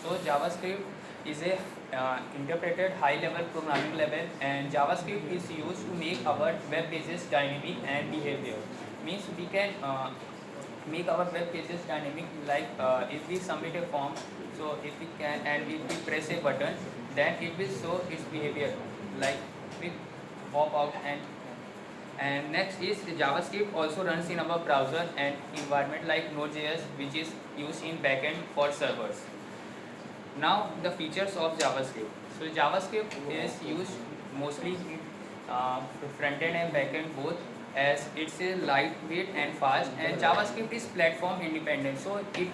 So JavaScript is a interpreted high-level programming level, and JavaScript is used to make our web pages dynamic and behavior. Means we can make our web pages dynamic, like if we submit a form, so if we can and if we press a button, then it will show its behavior, like we pop out. And next is JavaScript also runs in our browser and environment like Node.js, which is used in backend for servers. Now the features of JavaScript. So JavaScript is used mostly in front-end and backend both, as it's a lightweight and fast, and JavaScript is platform independent, so it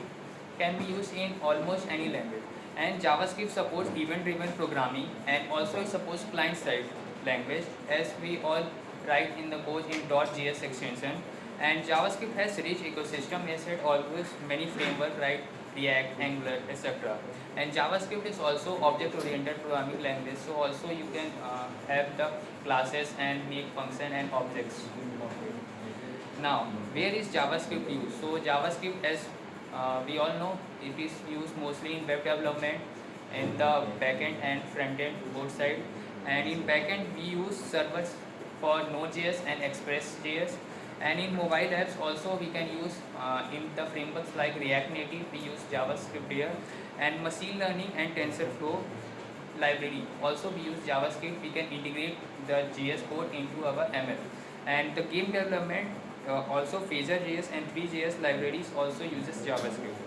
can be used in almost any language. And JavaScript supports event-driven programming, and also it supports client-side language, as we all write in the code in .js extension. And JavaScript has rich ecosystem, as it always many framework, right? React, Angular, etc. And JavaScript is also object-oriented programming language, so also you can have the classes and make function and objects. Now, where is JavaScript used? So JavaScript, as we all know, it is used mostly in web development, in the backend and front-end both side. And in backend, we use servers for Node.js and Express.js. And in mobile apps also we can use in the frameworks like React Native, we use JavaScript here. And machine learning and TensorFlow library also we use JavaScript. We can integrate the JS code into our ML. And the game development also Phaser.js and 3JS libraries also uses JavaScript.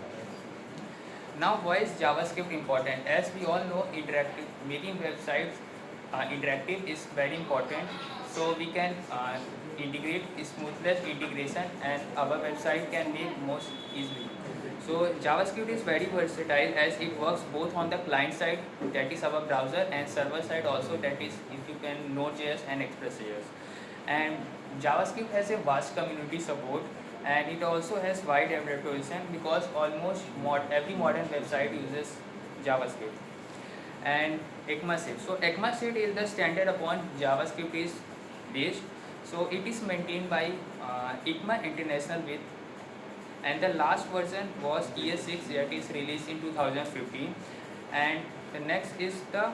Now, why is JavaScript important? As we all know, making websites interactive is very important. So we can integrate smoothness integration, and our website can make most easily. So JavaScript is very versatile, as it works both on the client side, that is our browser, and server side also, that is if you can Node.js and Express.js. And JavaScript has a vast community support, and it also has wide adaptation, because almost every modern website uses JavaScript. And ECMAScript. So ECMAScript is the standard upon JavaScript is based. So it is maintained by ECMA International with, and the last version was ES6, that is released in 2015. And the next is the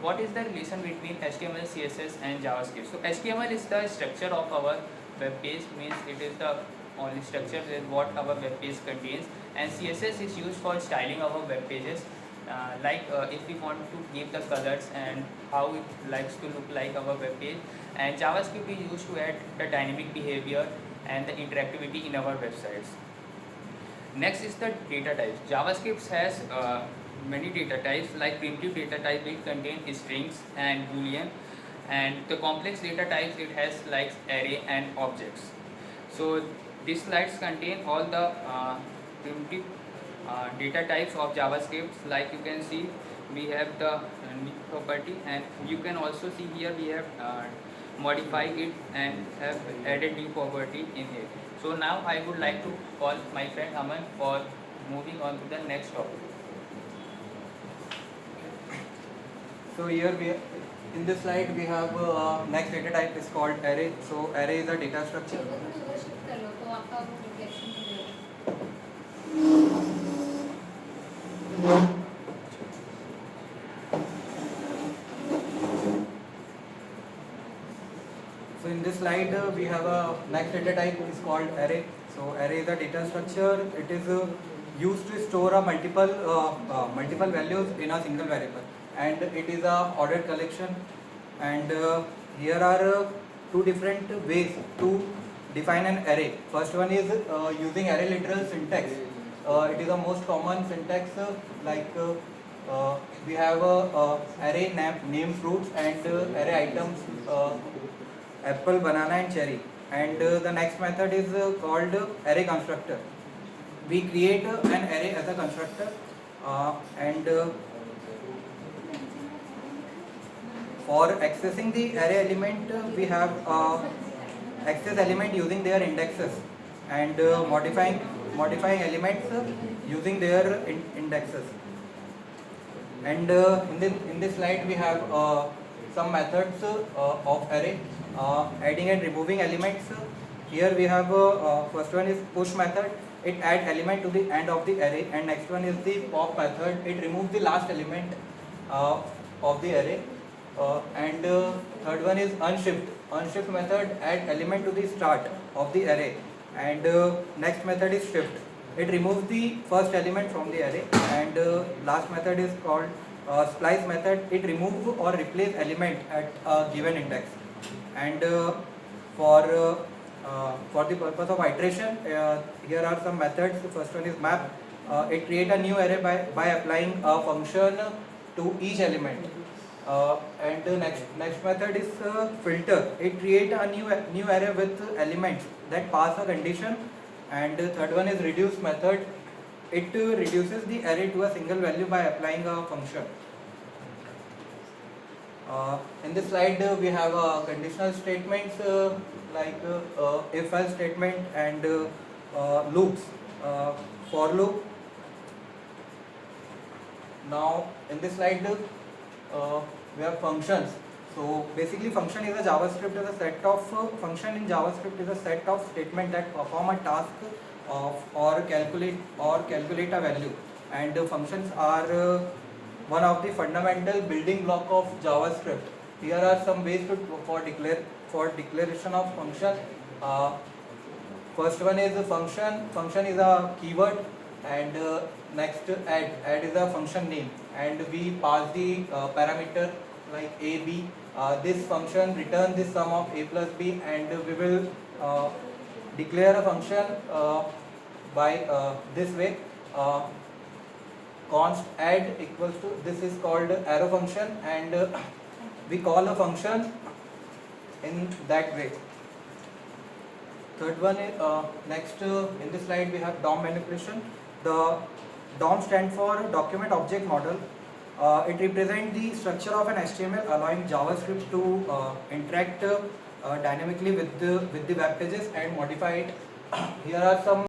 what is the relation between HTML, CSS and JavaScript. So HTML is the structure of our web page, means it is the only structure that what our web page contains, and CSS is used for styling our web pages, if we want to give the colors and how it likes to look like our web page. And JavaScript is used to add the dynamic behavior and the interactivity in our websites. Next is the data types. JavaScript has many data types, like primitive data type will contain strings and boolean, and the complex data types it has like array and objects. So these slides contain all the primitive data types of JavaScript. Like you can see, we have the new property, and you can also see here we have modified it and have added new property in it. So now I would like to call my friend Aman for moving on to the next topic. So here in this slide we have next data type is called array. So array is a data structure. So in this slide we have a next data type is called array. So array is a data structure. It is used to store a multiple values in a single variable, and it is a ordered collection. And here are two different ways to define an array. First one is using array literal syntax. It is the most common syntax, we have array name fruits and array items apple, banana and cherry. And the next method is called array constructor. We create an array as a constructor, and for accessing the array element we have access element using their indexes, and modifying elements using their indexes. And in this slide we have some methods of array, adding and removing elements. Here we have first one is push method. it adds element to the end of the array, and next one is the pop method. It removes the last element of the array, and third one is unshift. Unshift method add element to the start of the array, and next method is shift. It removes the first element from the array, and last method is called splice method. It removes or replace element at a given index, and for the purpose of iteration, here are some methods. The first one is map. It create a new array by applying a function to each element. And the next method is filter. It create a new array with elements that pass a condition. And the third one is reduce method. It reduces the array to a single value by applying a function. In this slide we have conditional statements like if-else statement and loops. For loop. Now in this slide we have functions. So basically function is a JavaScript is a set of function in JavaScript is a set of statements that perform a task of or calculate a value, and functions are one of the fundamental building block of JavaScript. Here are some ways for declaration of function. First one is a function. Function is a keyword, and next add is a function name, and we pass the parameter like a, b. This function return this sum of a plus b, and we will declare a function by this way. Const add equals to, this is called arrow function, and we call a function in that way. Third one is next in this slide we have DOM manipulation. The DOM stands for document object model. It represents the structure of an HTML, allowing JavaScript to interact dynamically with the web pages and modify it. Here are some